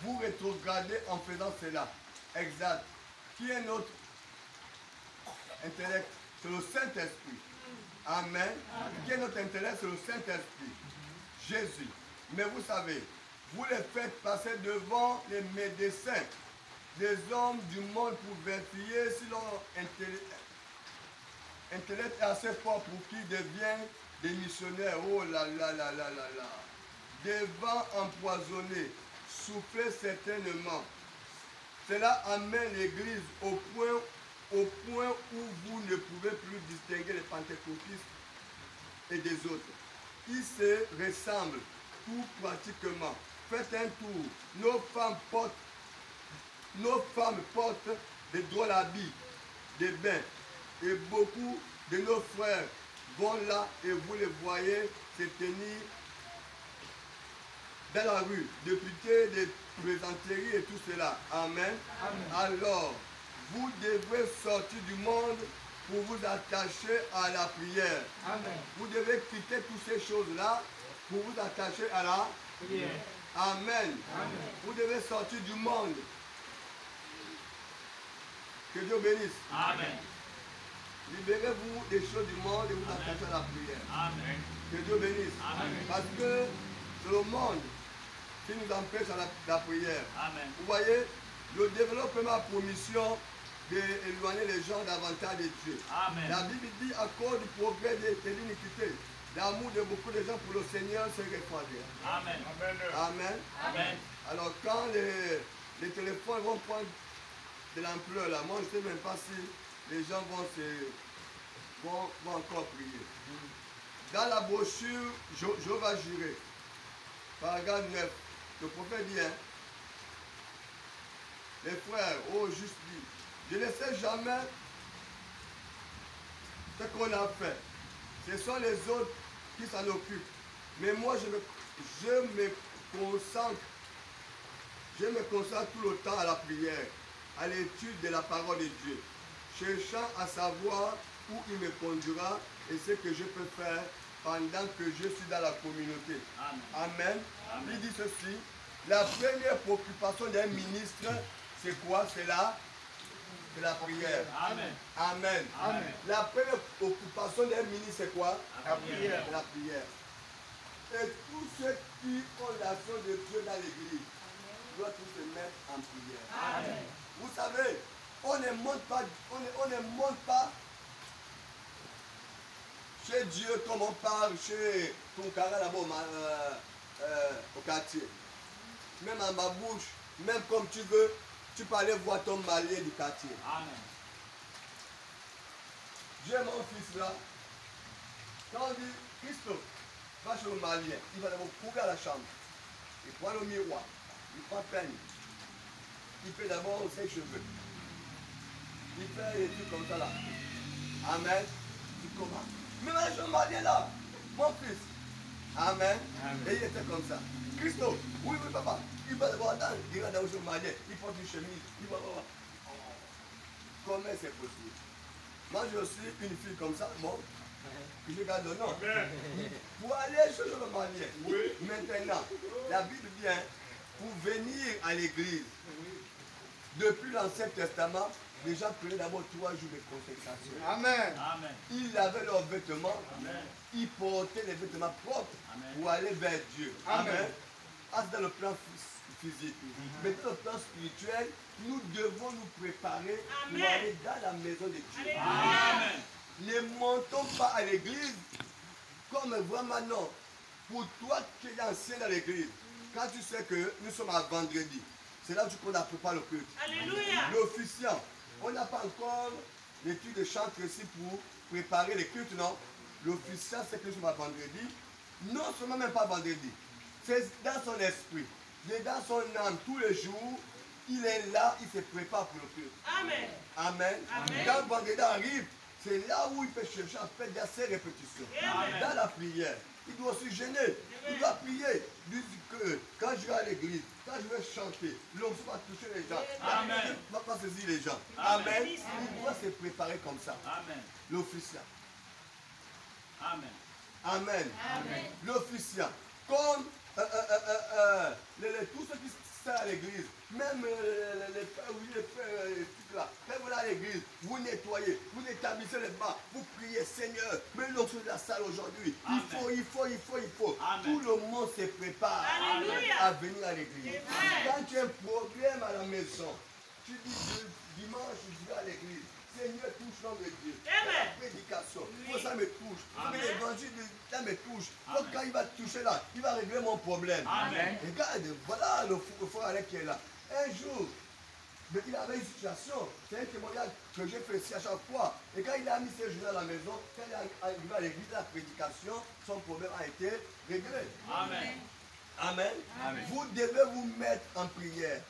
vous rétrogradez en faisant cela. Exact. Qui est notre intellect? C'est le Saint-Esprit. Amen. Qui est notre intellect? C'est le Saint-Esprit. Jésus. Mais vous savez, vous les faites passer devant les médecins, des hommes du monde pour vérifier si leur intellect est assez fort pour qu'ils deviennent des missionnaires. Oh là là là là là là. Des vents empoisonnés, soufflez certainement. Cela amène l'Église au point où vous ne pouvez plus distinguer les pentecôtistes et des autres. Ils se ressemblent tout pratiquement. Faites un tour. Nos femmes portent des drôles habits, des bains. Et beaucoup de nos frères vont là et vous les voyez se tenir dans la rue, députés des plaisanteries et tout cela. Amen. Amen. Alors, vous devrez sortir du monde pour vous attacher à la prière. Amen. Vous devez quitter toutes ces choses-là pour vous attacher à la prière. Amen. Amen. Vous devez sortir du monde. Que Dieu bénisse. Amen. Libérez-vous des choses du monde et vous attachez à la prière. Amen. Que Dieu bénisse. Amen. Parce que c'est le monde qui nous empêche à la prière. Amen. Vous voyez, le développement a pour mission d'éloigner les gens davantage de Dieu. Amen. La Bible dit à cause du progrès de l'iniquité, l'amour de beaucoup de gens pour le Seigneur se refroidit. Amen. Amen. Amen. Alors quand les téléphones vont prendre de l'ampleur là, moi je ne sais même pas si les gens vont encore prier. Dans la brochure Jéhovah Jireh, paragraphe 9, le prophète dit, les frères, oh juste dit, je ne sais jamais ce qu'on a fait. Ce sont les autres qui s'en occupent. Mais moi, je me concentre tout le temps à la prière, à l'étude de la parole de Dieu, cherchant à savoir où il me conduira et ce que je peux faire pendant que je suis dans la communauté. Amen. Amen. Amen. Il dit ceci, la première préoccupation d'un ministre, c'est quoi? C'est la prière. Amen. Amen. Amen. La première occupation d'un ministre, c'est quoi? La prière. La prière. Et tous ceux qui ont l'action de Dieu dans l'église doivent tous se mettre en prière. Amen. Vous savez, on ne monte pas chez Dieu comme on parle chez ton carré là-bas au quartier. Même en ma bouche, même comme tu veux, tu peux aller voir ton malien du quartier. Amen. J'ai mon fils là. Quand on dit Christophe, va chez le malien, il va d'abord courir à la chambre. Il prend le miroir, il prend peine. Il fait d'abord ses cheveux. Il fait des trucs comme ça là. Amen. Il commence. Mais je me malien là, mon fils. Amen. Amen. Et il était comme ça. Christophe, oui, oui, papa. Il va d'abord attendre, il va d'abord se marier, il porte une chemise, il va voir. Comment c'est possible? Moi, je suis une fille comme ça, bon, je garde le nom. Pour aller chez le marié, oui. Maintenant, la Bible dit, pour venir à l'église, depuis l'Ancien Testament, les gens prenaient d'abord 3 jours de consécration. Amen. Amen. Ils lavaient leurs vêtements. Amen. Ils portaient les vêtements propres. Amen. Pour aller vers Dieu. Amen. Amen. Ah, c'est dans le plan physique. Mais dans le plan spirituel, nous devons nous préparer. Amen. Pour aller dans la maison de Dieu. Amen. Ne montons pas à l'église comme vraiment non. Pour toi qui es ancien dans l'église, quand tu sais que nous sommes à vendredi, c'est là où tu peux préparer le culte. Alléluia. L'officiant, on n'a pas encore l'étude de chant ici pour préparer les cultes, non? L'officiant, c'est que nous sommes à vendredi. Non seulement même pas vendredi. C'est dans son esprit, dans son âme, tous les jours, il est là, il se prépare pour le culte. Amen. Amen. Amen. Quand vendredi arrive, c'est là où il peut chercher à faire ses répétitions. Amen. Dans la prière. Il doit se gêner. Amen. Il doit prier. Il dit que quand je vais à l'église, quand je vais chanter, l'homme va toucher les gens. Amen. Il ne va pas saisir les gens. Amen. Amen. Il doit se préparer comme ça. Amen. L'officiant. Amen. Amen. Amen. L'officiant. Comme tous ceux qui servent l'église, même les frères, oui, les frères, là, quand vous venez à l'église, vous nettoyez, vous établissez les bancs, vous priez, Seigneur, mais l'onction de la salle aujourd'hui, il faut. Amen. Tout le monde se prépare à venir à l'église. Quand tu as un problème à la maison, tu dis dimanche, je vais à l'église. Seigneur, touche l'homme de Dieu. La prédication, faut ça me touche. Faut que l'évangile, ça me touche. Faut que quand il va toucher là, il va régler mon problème. Amen. Regarde, voilà le frère Alain qui est là. Un jour, mais il avait une situation. C'est un témoignage que j'ai fait ici à chaque fois. Et quand il a mis ses journées à la maison, quand il est arrivé à l'église, la prédication, son problème a été réglé. Amen. Amen. Amen. Vous devez vous mettre en prière.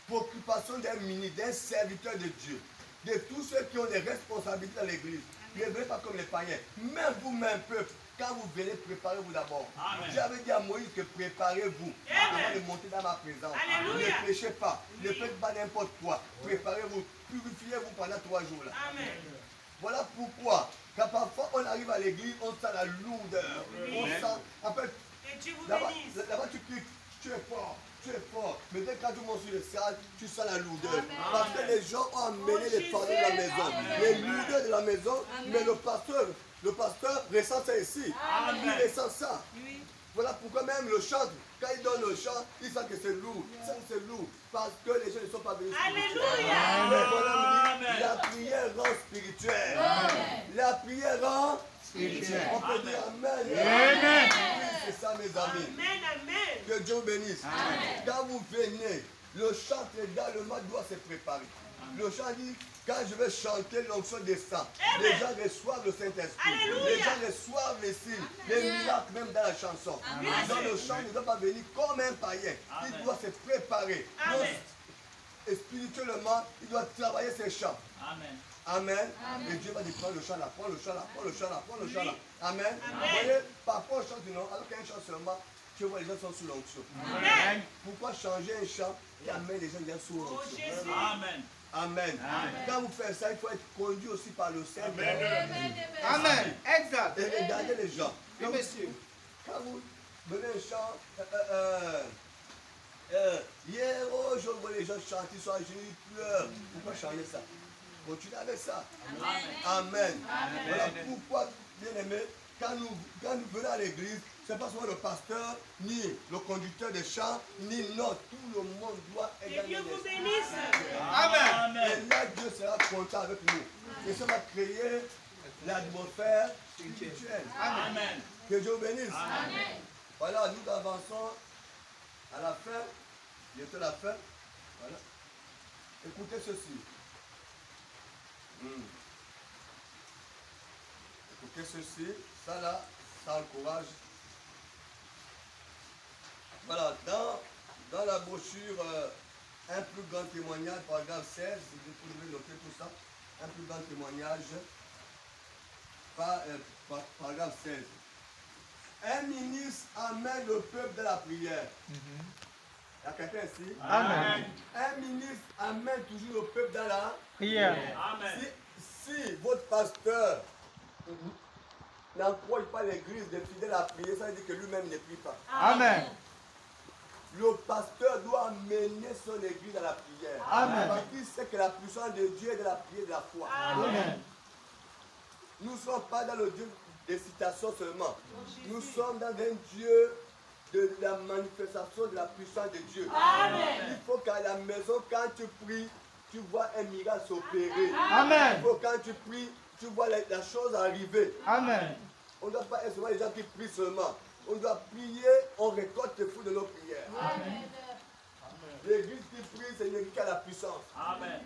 Préoccupation d'un ministre, d'un serviteur de Dieu, de tous ceux qui ont des responsabilités dans l'église. Ne venez pas comme les païens. Même vous-même, peuple, quand vous venez, préparez-vous d'abord. J'avais dit à Moïse que préparez-vous avant de monter dans ma présence. Alléluia. Ne péchez pas, ne faites pas n'importe quoi. Préparez-vous, purifiez-vous pendant 3 jours. Là. Amen. Voilà pourquoi, quand parfois on arrive à l'église, on sent la lourdeur. On sent, en fait, Et Dieu vous là-bas, bénisse. tu cliques, tu es fort. Tu es fort. Mais dès que tu montes sur le salle, tu sens la lourdeur. Parce que les gens ont amené les fardeaux de la maison. Les lourdeurs de la maison. Mais le pasteur ressent ça ici. Il ressent ça. Voilà pourquoi même le chant, quand il donne le chant, il sent que c'est lourd. Ça, c'est lourd. Parce que les gens ne sont pas venus. Alléluia. Mais voilà, la prière rend spirituelle. La prière rend spirituelle. On peut dire Amen. Amen. C'est ça, mes amis. Amen, amen. Que Dieu vous bénisse. Amen. Quand vous venez, le chant également doit se préparer. Le chant dit, quand je vais chanter, l'onction descend. Les gens reçoivent le Saint-Esprit. Les gens reçoivent les signes, les miracles même dans la chanson. Dans le chant, il ne doit pas venir comme un païen. Il doit se préparer. Donc, et spirituellement, il doit travailler ses chants. Amen. Amen. Et Dieu va dire, prends le chant là, prends le chant là, prends le chant là, prends le chant là. Amen. Vous voyez, parfois on chante non, alors qu'un chant seulement, tu vois les gens sont sous l'onction. Amen. Pourquoi changer un chant qui amène les gens bien sous l'onction? Amen. Amen. Quand vous faites ça, il faut être conduit aussi par le Saint-Esprit. Amen. Exact. Et regardez les gens. Oui, monsieur. Quand vous menez un chant, hier, oh, je vois les gens chanter, ils sont à genoux, ils pleurent. Pourquoi changer ça? Continuez avec ça. Amen. Voilà pourquoi, bien aimé, quand nous venons à l'église, ce n'est pas seulement le pasteur, ni le conducteur des chants, ni notre. Tout le monde doit Que également. Dieu vous bénisse. Amen. Et là, Dieu sera content avec nous. Et ça va créer l'atmosphère spirituelle. Amen. Que Dieu vous bénisse. Amen. Voilà, nous avançons à la fin. Bientôt la fin. Voilà. Écoutez ceci. Écoutez ceci. Ça là, ça encourage. Voilà, dans la brochure, un plus grand témoignage, paragraphe 16, vous pouvez noter tout ça. Un plus grand témoignage, paragraphe 16. Un ministre amène le peuple de la prière. Il y a quelqu'un ici? Amen. Un ministre amène toujours le peuple dans la Prière. Amen. Si votre pasteur n'encourage pas l'église de fidèles à prier, ça veut dire que lui-même ne prie pas. Amen. Le pasteur doit mener son église à la prière. Amen. Parce qu'il sait que la puissance de Dieu est de la prière et de la foi. Amen. Nous ne sommes pas dans le Dieu des citations seulement. Nous sommes dans un Dieu de la manifestation de la puissance de Dieu. Amen. Il faut qu'à la maison, quand tu pries, tu vois un miracle s'opérer. Amen. Il faut quand tu pries, tu vois la chose arriver. Amen. On ne doit pas être seulement les gens qui prient seulement. On doit prier, on récolte le fruit de nos prières. Amen. L'église qui prie, c'est une église qui a la puissance. Amen.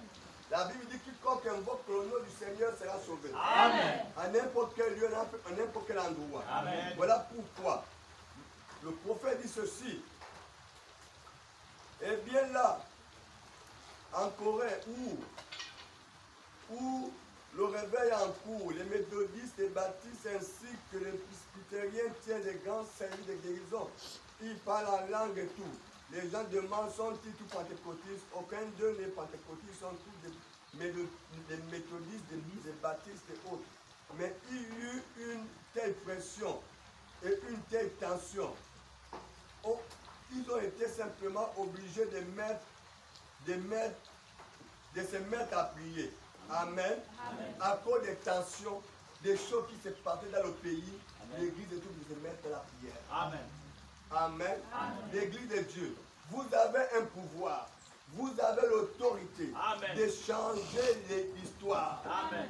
La Bible dit quiconque invoque le nom du Seigneur sera sauvé. Amen. À n'importe quel lieu, à n'importe quel endroit. Amen. Voilà pourquoi le prophète dit ceci. Et bien là, en Corée, où le réveil en cours, les méthodistes et baptistes ainsi que les presbytériens tiennent des grands services de guérison. Ils parlent en langue et tout. Les gens demandent sont-ils tous pentecôtistes? Aucun d'eux n'est pentecôtiste, ils sont tous des méthodistes, des baptistes et autres. Mais il y eut une telle pression et une telle tension. ils ont été simplement obligés de se mettre à prier. Amen. À cause des tensions, des choses qui se passaient dans le pays, l'église est obligée de se mettre à la prière. Amen. Amen. L'église de Dieu, vous avez un pouvoir, vous avez l'autorité de changer l'histoire. Amen.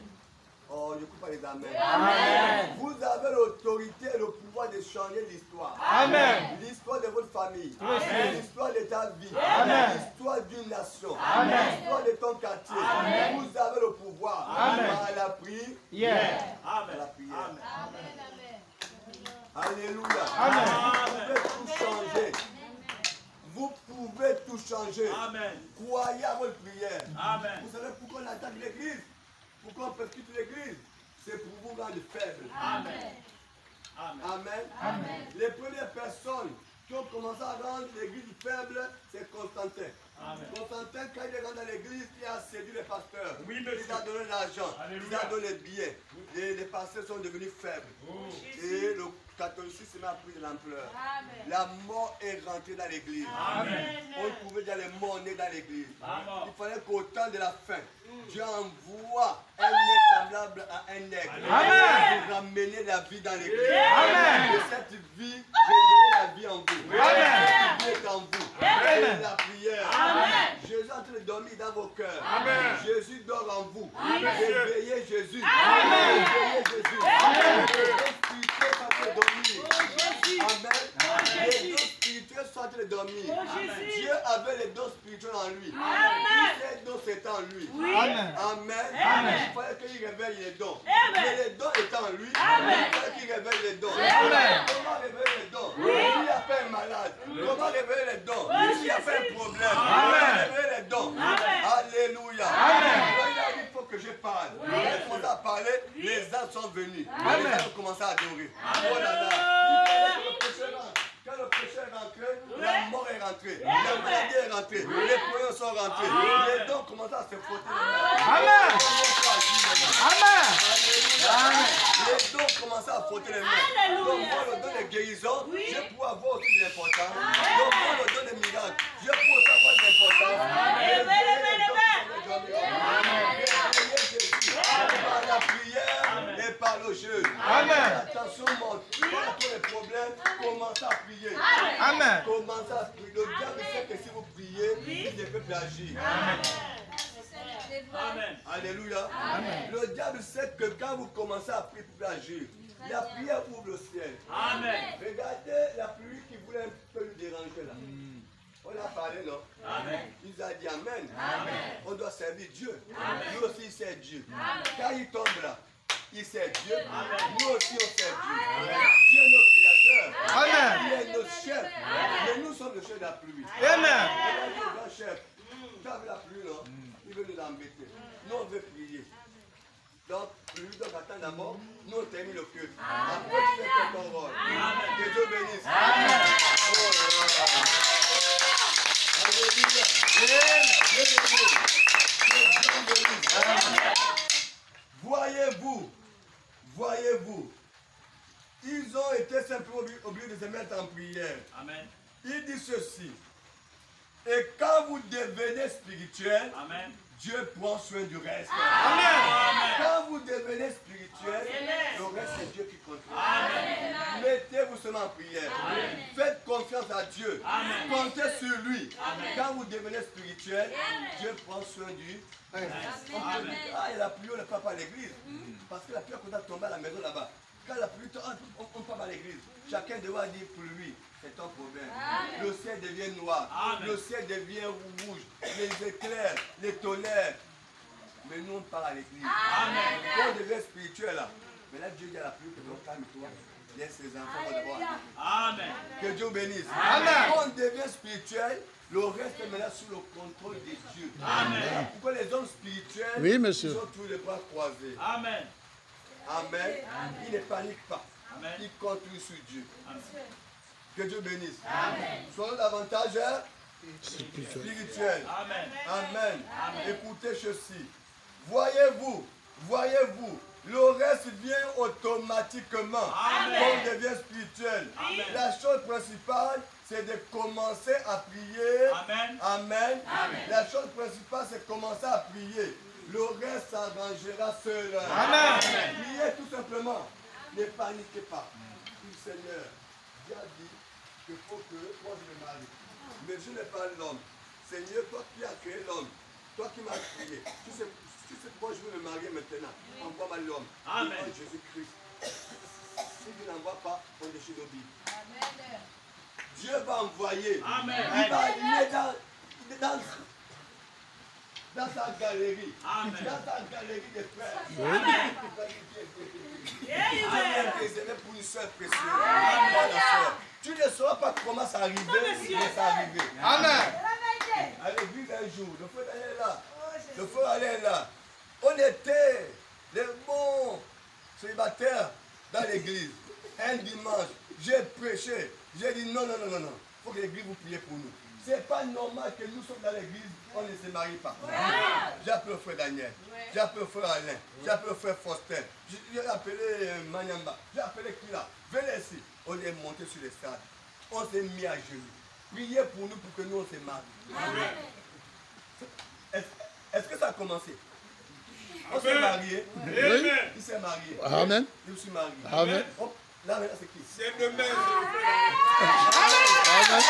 Oh, je ne coupe pas les amens. Amen. Vous avez l'autorité et le pouvoir de changer l'histoire. Amen. L'histoire de votre famille. Amen. L'histoire de ta vie. Amen. L'histoire d'une nation. Amen. L'histoire de ton quartier. Amen. Vous avez le pouvoir. Amen. Par la prière. Yeah. Par Amen. la prière. Amen. Alléluia. Amen. Vous pouvez tout changer. Vous pouvez tout changer. Amen. Croyez à votre prière. Amen. Vous savez pourquoi on attaque l'église? Pourquoi on persécute l'église? C'est pour vous rendre faible. Amen. Amen. Amen. Amen. Les premières personnes qui ont commencé à rendre l'église faible, c'est Constantin. Amen. Constantin, quand il est rentré dans l'église, il a séduit les pasteurs. Oui, monsieur. Il a donné l'argent. Alléluia. Il a donné les billets. Et les pasteurs sont devenus faibles. Oh. Et le catholicisme a pris de l'ampleur. La mort est rentrée dans l'église. Amen. On trouvait déjà les morts nés dans l'église. Amen. Il fallait qu'au temps de la fin, Dieu envoie un être semblable à un aigle. Amen. Pour ramener la vie dans l'église. Amen. Et cette vie, révéler la vie en vous. Amen. Cette vie est en vous. Amen. Et la prière. Amen. Jésus est en train de dormir dans vos cœurs. Amen. Jésus dort en vous. Amen. Réveillez Jésus. Amen. Réveillez Jésus. Les dons spirituels sont en train de dormir. Amen. Les dons spirituels sont en train de dormir. Dieu avait les dons spirituels en lui. Tous les dons étaient en lui. Amen. Amen. Amen. Il fallait qu'il réveille les dons. Amen. Mais les dons étant en lui, Amen. il fallait qu'il réveille les dons. Amen. Comment réveiller les dons? S'il n'y a pas un malade, comment réveiller les dons? S'il n'y a pas un problème, comment réveiller les dons? Alléluia. Amen. Il a dit, il faut que je parle. Il a commencé à parler, les âmes sont venus. Amen. Les âmes ont commencé à adorer. Oh là là. Il fallait que le péché rentre. Quand le péché est rentré, la mort est rentrée, la maladie est rentrée, les poignons sont rentrés, les dons commencent à se frotter. Amen. Amen. Alléluia. Les dons commencent à frotter les mains. Alléluia. Donc moi le don de guérison, je peux avoir aussi de l'importance. Donc moi le don de miracle, je peux aussi avoir de l'importance. Par la prière et par le jeûne. Amen. Attention, monte. Quand tous les problèmes, commencez à prier. Amen. Commencez à prier. Le diable sait que si vous priez, il ne peut plus agir. Amen. Alléluia. Amen. Le diable sait que quand vous commencez à prier pour agir, la prière ouvre le ciel. Amen. Regardez la pluie qui voulait un peu lui déranger là. On a parlé, non? Amen. Il a dit Amen. Amen. On doit servir Dieu. Lui aussi, il sert Dieu. Quand il tombe là, il sert Dieu. Nous aussi, on sert Dieu. Dieu est notre créateur. Amen. Il est notre chef. Mais nous sommes le chef de la pluie. Amen. On a dit au grand chef, tu as vu la pluie, non? Il veut nous embêter. Nous, on veut prier. Donc, lui, donc attends d'abord, nous, on termine le culte. Après, tu fais faire ton rôle. Que Dieu bénisse. Amen. Oh là là. Alléluia. Dieu bénisse. Voyez-vous, voyez-vous, ils ont été simplement obligés de se mettre en prière. Amen. Il dit ceci. Et quand vous devenez spirituel, Amen. Dieu prend soin du reste. Amen. Quand vous devenez spirituel, le reste c'est Dieu qui contrôle. Amen. Mettez-vous seulement en prière. Faites confiance à Dieu. Amen. Comptez sur lui. Amen. Quand vous devenez spirituel, Dieu prend soin du reste. On peut dire, ah, il y a la pluie, on ne part pas à l'église. Parce que la pluie a tombé à la maison là-bas. Quand la pluie tombe, on part à l'église. Chacun doit dire pour lui. C'est ton problème. Le ciel devient noir. Amen. Le ciel devient rouge. Les éclairs, les tonnerres. Mais nous, on part à l'église. Amen. Quand on devient spirituel là. Mais là, Dieu dit à la pluie que donc calme-toi. Laisse les enfants d'abord. Amen. Que Dieu bénisse. Amen. Quand on devient spirituel, le reste est maintenant sous le contrôle de Dieu. Amen. Voilà pourquoi les hommes spirituels, Oui, monsieur. ils ont tous les bras croisés. Amen. Amen. Ils ne paniquent pas. Amen. Ils comptent sur Dieu. Amen. Que Dieu bénisse. Soyons davantage spirituels. Amen. Amen. Écoutez ceci. Voyez-vous, voyez-vous, le reste vient automatiquement. Amen. Quand on devient spirituel. Amen. La chose principale, c'est de commencer à prier. Amen. Amen. La chose principale, c'est commencer à prier. Le reste s'arrangera seul. Amen. Priez tout simplement. Ne paniquez pas. Le Seigneur, Dieu a dit qu'il faut que moi je me marie. Mais je n'ai pas l'homme. Seigneur, toi qui as créé l'homme, toi qui m'as créé, tu sais pourquoi je veux me marier maintenant. Envoie-moi l'homme. Amen. Jésus-Christ. Si tu n'envoies pas, on déchire nos vies. Dieu va envoyer. Amen. Il est dans sa galerie. Amen. Dans sa galerie de frères. Amen. Amen. Pour une soeur précieuse. Moi, la soeur. Tu ne sauras pas comment ça arrive, mais ça arrive. Amen. À l'église un jour, le frère allait là. Le frère allait là. On était les bons célibataires dans l'église. Un dimanche, j'ai prêché. J'ai dit non. Il faut que l'église vous prie pour nous. C'est pas normal que nous sommes dans l'église, on ne se marie pas. J'ai appelé le frère Daniel. J'ai appelé le frère Alain. J'ai appelé le frère Faustin. J'ai appelé Manyamba. J'ai appelé qui là? Venez ici. On est monté sur les stades. On s'est mis à genoux. Priez pour nous pour que nous on se marie. Est-ce que ça a commencé? On s'est marié. Il s'est marié. Amen. Je suis marié. Amen. Hop, là maintenant c'est qui? C'est demain. Amen.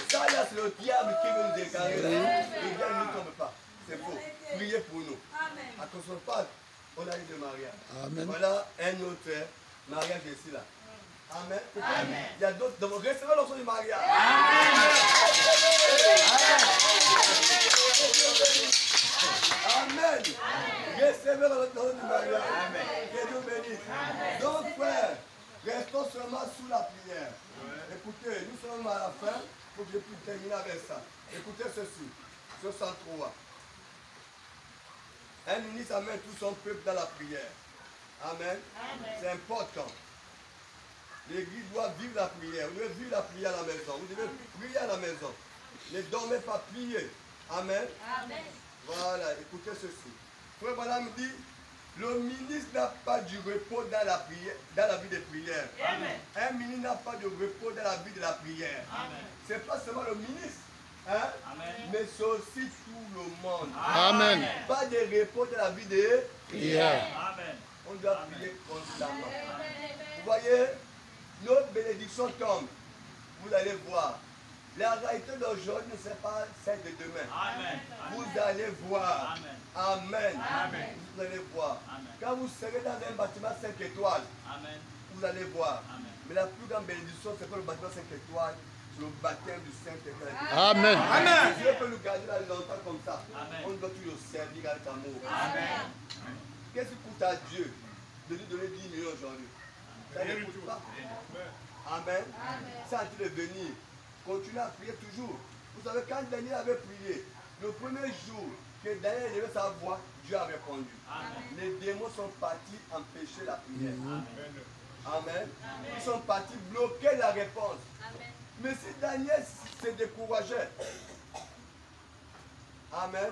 Ça là c'est le diable qui veut nous déclarer. Le diable ne tombe pas. C'est faux. Priez pour nous. À cause de pas, on a eu de mariage. Amen. Voilà un autre mariage ici là. Amen. Il y a d'autres. Donc recevez l'option du mariage. Amen. Recevez l'option du mariage. Que Dieu bénisse. Donc frère, restons seulement sous la prière. Écoutez, nous sommes à la fin. Il faut que je puisse terminer avec ça. Écoutez ceci. Ce 103. Un ministre amène tout son peuple dans la prière. Amen. C'est important. L'église doit vivre la prière. Vous devez vivre la prière à la maison. Vous devez prier à la maison. Ne dormez pas, priez. Amen. Voilà, écoutez ceci. Frère Madame dit, le ministre n'a pas du repos dans la prière, dans la vie de prière. Un ministre n'a pas de repos dans la vie de la prière. Ce n'est pas seulement le ministre, hein, mais c'est aussi tout le monde. Amen. Pas de repos dans la vie de Prière. Amen. On doit prier constamment. Vous voyez, nos bénédictions tombent. Vous allez voir. La réalité d'aujourd'hui ne sera pas celle de demain. Amen. Vous allez voir. Amen. Amen. Vous allez voir. Amen. Quand vous serez dans un bâtiment 5 étoiles, Amen. vous allez voir. Amen. Mais la plus grande bénédiction, c'est pas le bâtiment 5 étoiles, c'est le baptême du Saint-Esprit. Amen. Amen. Dieu peut nous garder là longtemps comme ça. Amen. On doit toujours servir avec amour. Amen. Qu'est-ce qui coûte à Dieu de lui donner 10 millions aujourd'hui? Ça ne coûte pas. Amen. C'est en train de venir. Continuez à prier toujours. Vous savez, quand Daniel avait prié, le premier jour que Daniel élevait sa voix, Dieu a répondu. Amen. Les démons sont partis empêcher la prière. Amen. Ils sont partis bloquer la réponse. Mais si Daniel se décourageait, Amen.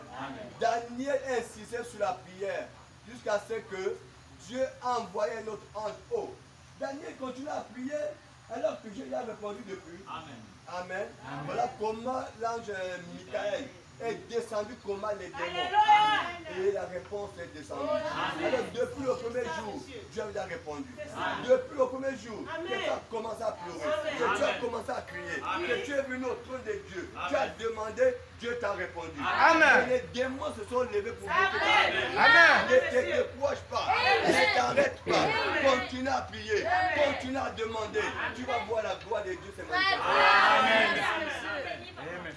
Daniel insistait sur la prière jusqu'à ce que Dieu a envoyé un autre ange haut. Daniel continue à prier alors que Dieu lui a répondu depuis. Amen. Amen. Voilà comment l'ange Michael est descendu, comment les démons. Et la réponse est descendue. Alors depuis le premier jour, Dieu lui a répondu. Depuis le premier jour, que tu as commencé à pleurer, que tu as commencé à crier, que tu es venu au trône de Dieu, tu as demandé, Dieu t'a répondu. Amen. Et les démons se sont levés pour bloquer ta prière. Amen. Ne te décourage pas, ne t'arrête pas, continue à prier, continue à demander. Tu vas voir la gloire de Dieu se manifester.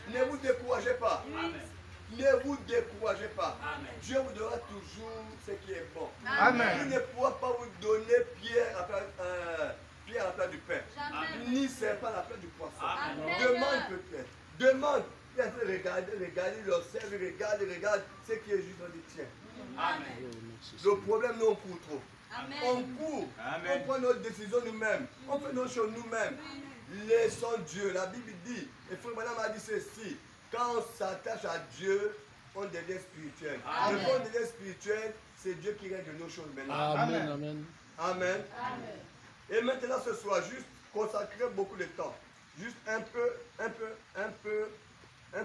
Ne vous découragez pas. Ne vous découragez pas. Dieu vous donnera toujours ce qui est bon. Amen. Il ne pourra pas vous donner pierre à la place du pain. Ni serpent à la place du poisson. Demande peut-être. Demande. Il est en train de regarder, il observe, il regarde ce qui est juste dans le tien. Le problème, nous, on court trop. On court. On prend nos décisions nous-mêmes. On fait nos choses nous-mêmes. Laissons Dieu. La Bible dit, et frère Madame a dit ceci, quand on s'attache à Dieu, on devient spirituel. Et quand on devient spirituel, c'est Dieu qui règle nos choses maintenant. Amen. Amen. Amen. Et maintenant ce soir, juste consacrer beaucoup de temps. Juste un peu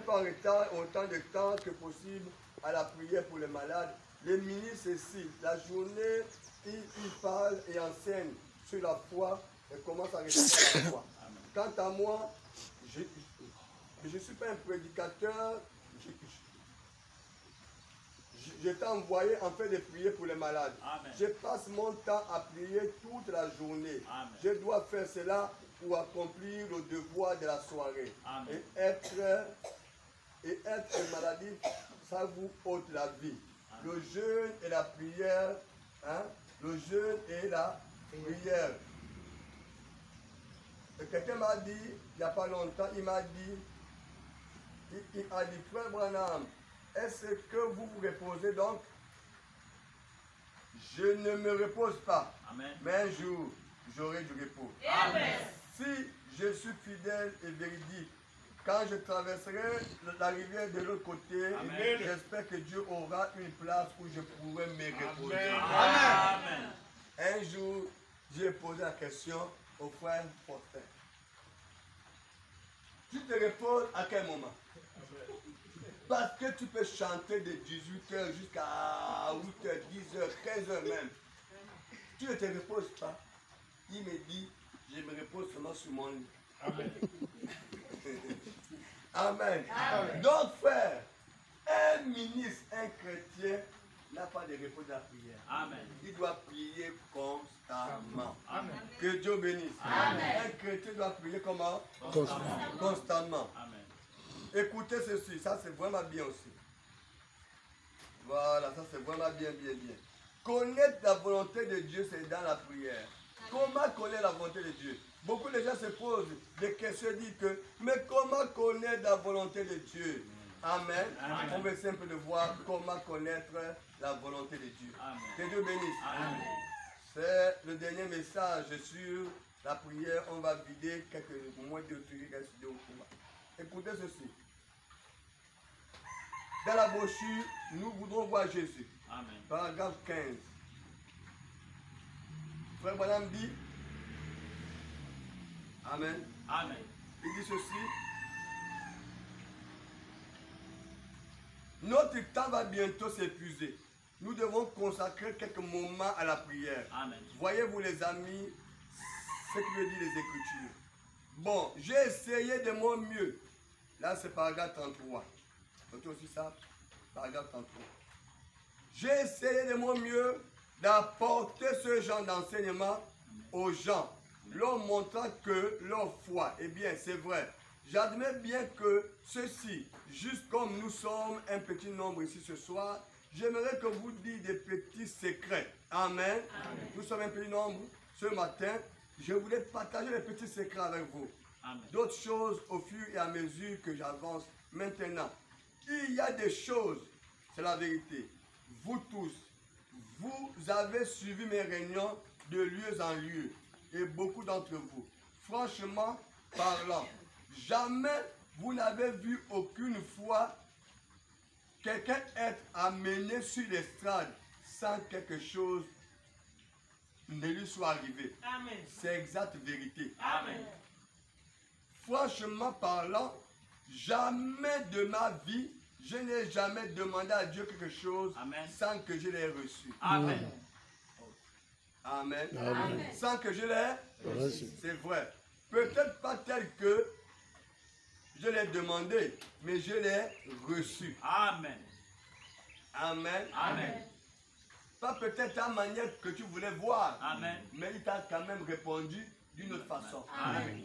en retard, autant de temps que possible à la prière pour les malades. Les ministres ici, la journée, ils parlent et enseignent sur la foi et commencent à rester la foi. Quant à moi, je ne suis pas un prédicateur. Je t'ai envoyé en fait de prier pour les malades. Amen. Je passe mon temps à prier toute la journée. Amen. Je dois faire cela pour accomplir le devoir de la soirée. Amen. Et être maladif, ça vous ôte la vie. Amen. Le jeûne et la prière, hein? Le jeûne et la prière. Et quelqu'un m'a dit, il n'y a pas longtemps, il m'a dit, frère Branham, est-ce que vous vous reposez donc? Je ne me repose pas. Amen. Mais un jour, j'aurai du repos. Amen. Si je suis fidèle et véridique, quand je traverserai la rivière de l'autre côté, Amen. j'espère que Dieu aura une place où je pourrai me reposer. Amen. Un jour, j'ai posé la question au frère Faustin. Tu te reposes à quel moment? Parce que tu peux chanter de 18h jusqu'à 8h, 10h, 15h même. Tu ne te reposes pas. Il me dit, je me repose seulement sur mon lit. Amen. Amen. Amen. Donc frère, un ministre, un chrétien n'a pas de repos de la prière. Amen. Il doit prier constamment. Amen. Que Dieu bénisse. Amen. Un chrétien doit prier comment? Constamment. Constamment. Amen. Écoutez ceci, ça c'est vraiment bien aussi. Voilà, ça c'est vraiment bien. Connaître la volonté de Dieu, c'est dans la prière. Comment connaître la volonté de Dieu? Beaucoup de gens se posent des questions, disent que, mais comment connaître la volonté de Dieu? Amen. Amen. On veut simple de voir comment connaître la volonté de Dieu. Amen. Que Dieu bénisse. Amen. C'est le dernier message sur la prière. On va vider quelques mois de au combat. Écoutez ceci. Dans la brochure, nous voudrons voir Jésus. Amen. Paragraphe 15. Frère Branham dit, Amen. Amen. Il dit ceci. Notre temps va bientôt s'épuiser. Nous devons consacrer quelques moments à la prière. Amen. Voyez-vous les amis, ce que veut dire les Écritures. Bon, j'ai essayé de mon mieux. Là c'est paragraphe 33. Notez aussi ça, paragraphe 33. J'ai essayé de mon mieux d'apporter ce genre d'enseignement aux gens, leur montrant que leur foi, eh bien c'est vrai. J'admets bien que ceci, juste comme nous sommes un petit nombre ici ce soir, j'aimerais que vous dites des petits secrets. Amen. Amen. Nous sommes un petit nombre ce matin. Je voulais partager les petits secrets avec vous. D'autres choses au fur et à mesure que j'avance. Maintenant, il y a des choses, c'est la vérité. Vous tous, vous avez suivi mes réunions de lieu en lieu. Et beaucoup d'entre vous, franchement parlant, jamais vous n'avez vu aucune fois quelqu'un être amené sur l'estrade sans quelque chose ne lui soit arrivé. Amen. C'est exacte vérité. Amen. Franchement parlant, jamais de ma vie, je n'ai jamais demandé à Dieu quelque chose. Amen. Sans que je l'ai reçu. Amen. Amen. Amen. Sans que je l'ai Reçu. C'est vrai. Peut-être pas tel que je l'ai demandé, mais je l'ai reçu. Amen. Amen. Amen. Pas peut-être à la manière que tu voulais voir, Amen. mais il t'a quand même répondu d'une autre façon. Amen.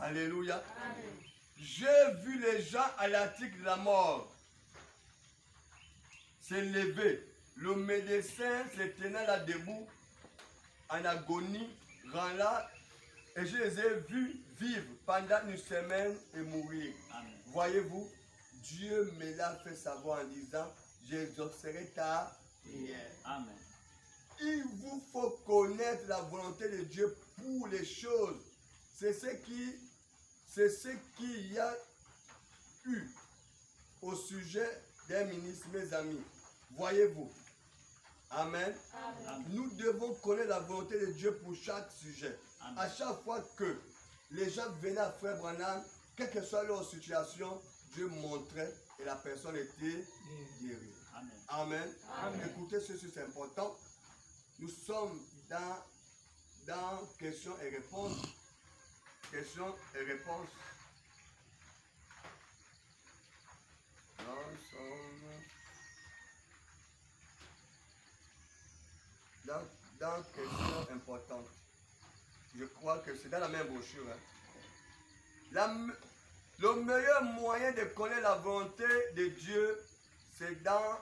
Alléluia. J'ai vu les gens à l'article de la mort se lever. Le médecin se tenait là debout, en agonie, rend là, et je les ai vus vivre pendant une semaine et mourir. Amen. Voyez-vous, Dieu me l'a fait savoir en disant, j'exaucerai ta prière. Amen. Il vous faut connaître la volonté de Dieu pour les choses. C'est ce qu'il y a eu au sujet des ministres, mes amis. Voyez-vous, Amen. Nous devons connaître la volonté de Dieu pour chaque sujet. Amen. À chaque fois que les gens venaient à Frère Branham, quelle que soit leur situation, Dieu montrait et la personne était guérie. Amen. Amen. Amen. Écoutez ceci, c'est important. Nous sommes dans questions et réponses. Questions et réponses. Nous sommes dans questions importantes. Je crois que c'est dans la même brochure. Hein. Le meilleur moyen de connaître la volonté de Dieu, c'est dans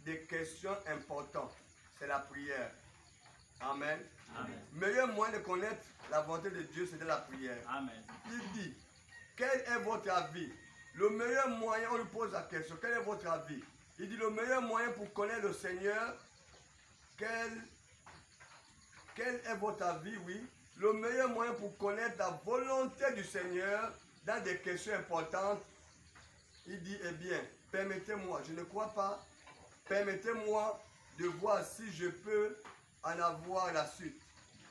des questions importantes. C'est la prière. Amen. Amen. Le meilleur moyen de connaître la volonté de Dieu, c'est de la prière. Amen. Il dit, quel est votre avis? Le meilleur moyen, on lui pose la question, quel est votre avis? Il dit, le meilleur moyen pour connaître le Seigneur, quel est votre avis? Oui. Le meilleur moyen pour connaître la volonté du Seigneur dans des questions importantes, il dit, eh bien, permettez-moi, je ne crois pas, permettez-moi de voir si je peux en avoir la suite.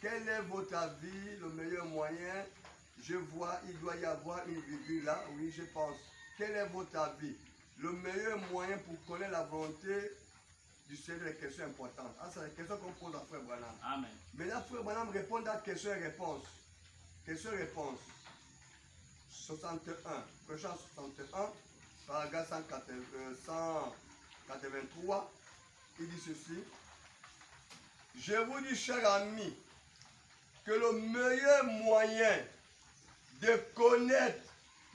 Quel est votre avis, le meilleur moyen? Je vois, il doit y avoir une virgule là, oui, je pense. Quel est votre avis? Le meilleur moyen pour connaître la volonté du Seigneur, les questions importantes. Ah, c'est les questions qu'on pose à Frère Branham. Amen. Maintenant, Frère Branham répond à questions et réponses. Questions et réponses. 61. Prochain 61, paragraphe 183. Il dit ceci. Je vous dis, chers amis, que le meilleur moyen de connaître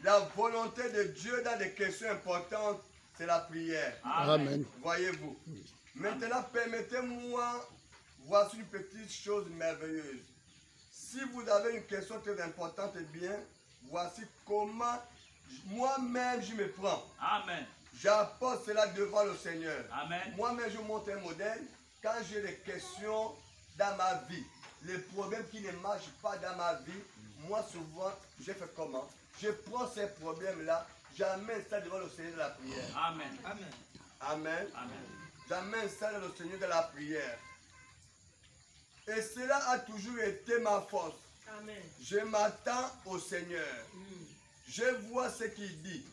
la volonté de Dieu dans des questions importantes, c'est la prière. Amen. Voyez-vous. Maintenant, permettez-moi, voici une petite chose merveilleuse. Si vous avez une question très importante, eh bien, voici comment moi-même je me prends. Amen. J'apporte cela devant le Seigneur. Amen. Moi-même, je montre un modèle. Quand j'ai des questions dans ma vie, les problèmes qui ne marchent pas dans ma vie, moi souvent, je fais comment? Je prends ces problèmes-là, j'amène ça devant le Seigneur de la prière. Amen. Amen. Amen. Amen. J'amène ça dans le Seigneur de la prière. Et cela a toujours été ma force. Amen. Je m'attends au Seigneur. Je vois ce qu'il dit.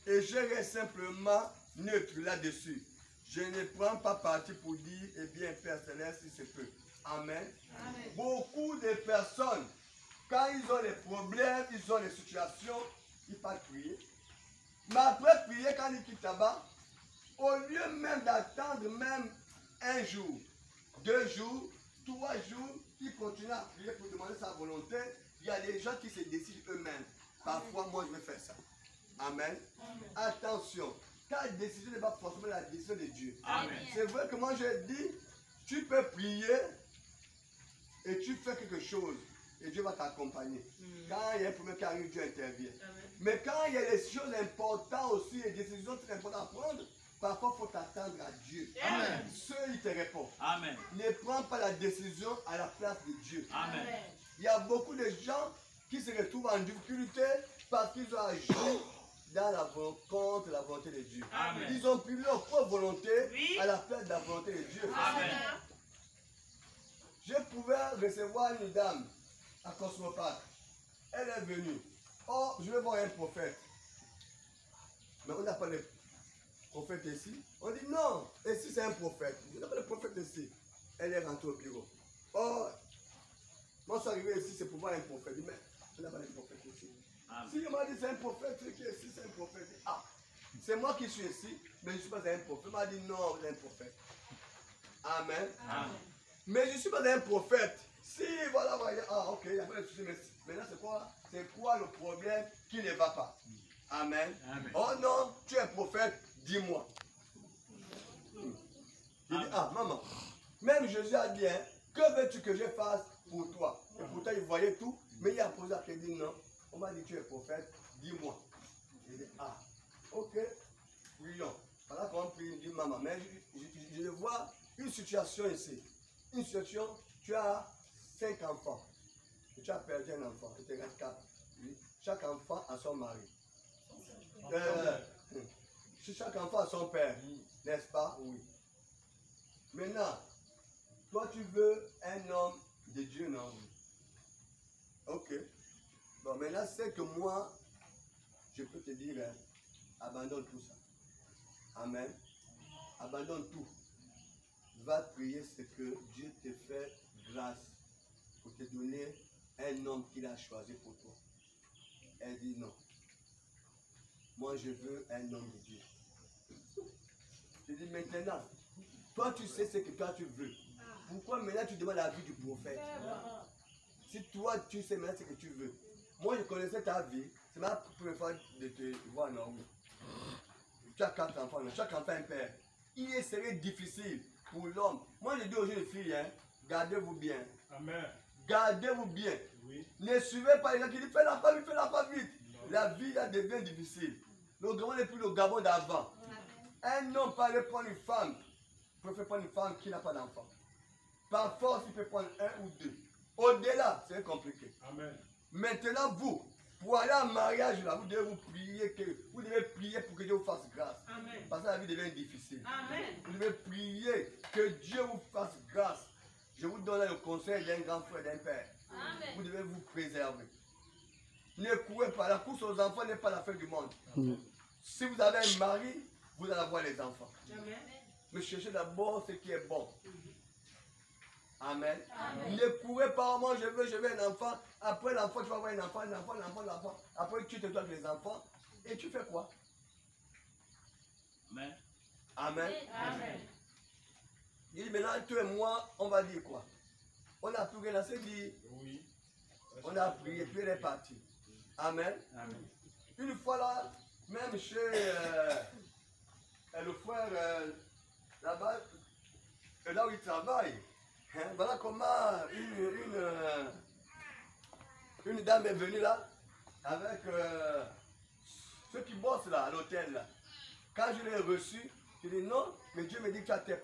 Et je reste simplement neutre là-dessus. Je ne prends pas parti pour dire, eh bien, Père Céleste, si c'est peu. Amen. Amen. Beaucoup de personnes, quand ils ont des problèmes, ils ont des situations, ils partent prier. Mais après prier, quand ils quittent là-bas, au lieu même d'attendre même un jour, 2 jours, 3 jours, ils continuent à prier pour demander sa volonté. Il y a des gens qui se décident eux-mêmes. Parfois, moi, je vais faire ça. Amen. Attention, ta décision n'est pas forcément la décision de Dieu. Amen. C'est vrai que moi, je dis, tu peux prier et tu fais quelque chose et Dieu va t'accompagner. Quand il y a un problème qui arrive, Dieu intervient. Amen. Mais quand il y a des choses importantes aussi, des décisions très importantes à prendre, parfois il faut t'attendre à Dieu. Amen. Ceux, il te répond. Amen. Ne prends pas la décision à la place de Dieu. Amen. Il y a beaucoup de gens qui se retrouvent en difficulté parce qu'ils ont agi dans contre la volonté de Dieu. Amen. Ils ont pris leur propre volonté Oui. à la place de la volonté de Dieu. Amen. Je pouvais recevoir une dame à Cosmopark. Elle est venue. Oh, je vais voir un prophète. Mais on n'a pas de prophète ici. On dit non, ici c'est un prophète. On n'a pas de prophète ici. Elle est rentrée au bureau. Oh, moi je suis arrivé ici, c'est pour voir un prophète. Mais on n'a pas de prophète ici. Amen. Si on m'a dit c'est un prophète, c'est qui est ici, c'est un prophète. Ah, c'est moi qui suis ici, mais je ne suis pas un prophète. On m'a dit non, vous êtes un prophète. Amen. Amen. Mais je ne suis pas un prophète. Si, voilà, voilà, ah, ok, il n'y a pas de souci, mais maintenant c'est quoi le problème qui ne va pas? Amen. Amen. Oh non, tu es prophète, dis-moi. Il dit, ah, maman, même Jésus a dit, hein, que veux-tu que je fasse pour toi? Et pourtant, il voyait tout, mais il a posé la question, il dit non. On m'a dit, tu es prophète, dis-moi. Il dit, ah, ok, prions. Voilà qu'on prie, il dit, maman, mais je vois une situation ici. Une situation, tu as 5 enfants. Et tu as perdu un enfant, il te reste 4. Oui. Chaque enfant a son mari. Chaque enfant a son père, n'est-ce pas? Oui. Maintenant, Toi, tu veux un homme de Dieu, non? Ok. Bon, maintenant, c'est que moi, je peux te dire, hein, abandonne tout ça. Amen. Abandonne tout. Va prier ce que Dieu te fait grâce pour te donner un homme qu'il a choisi pour toi. Elle dit non. Moi, je veux un homme de Dieu. Je dis maintenant, toi, tu sais ce que toi tu veux. Pourquoi maintenant tu demandes l'avis du prophète? Si toi, tu sais maintenant ce que tu veux. Moi, je connaissais ta vie. C'est ma première fois de te voir, non? Tu as 4 enfants, chaque enfant un père. Il serait difficile pour l'homme. Moi, je dis aux jeunes filles, hein, gardez-vous bien. Amen. Gardez-vous bien. Oui. Ne suivez pas les gens qui disent fais l'enfant vite, fais l'enfant vite. La vie là devient difficile. Le Gabon n'est plus le Gabon d'avant. Un homme peut aller prendre une femme. Il peut prendre une femme qui n'a pas d'enfant. Par force, il peut prendre un ou deux. Au-delà, c'est compliqué. Amen. Maintenant, vous, pour aller en mariage, là, vous devez vous prier vous devez prier pour que Dieu vous fasse grâce. Amen. Parce que la vie devient difficile. Amen. Vous devez prier que Dieu vous fasse grâce. Je vous donne le conseil d'un grand frère, d'un père. Amen. Vous devez vous préserver. Ne courez pas. La course aux enfants n'est pas la fin du monde. Si vous avez un mari, vous allez avoir les enfants. Amen. Mais cherchez d'abord ce qui est bon. Amen. Amen. Ne courez pas, moi je veux un enfant. Après l'enfant, tu vas avoir un enfant, l'enfant. Après tu te dois avec les enfants. Et tu fais quoi? Amen. Amen. Amen. Il dit maintenant, toi et moi, on va dire quoi? On a prié, là, c'est dit. Oui. On a prié, puis elle est partie. Amen. Amen. Une fois là, même chez le frère là-bas, là où il travaille, hein, voilà comment une dame est venue là, avec ceux qui bossent là, à l'hôtel là. Quand je l'ai reçu, je dis non, mais Dieu me dit que tu as tes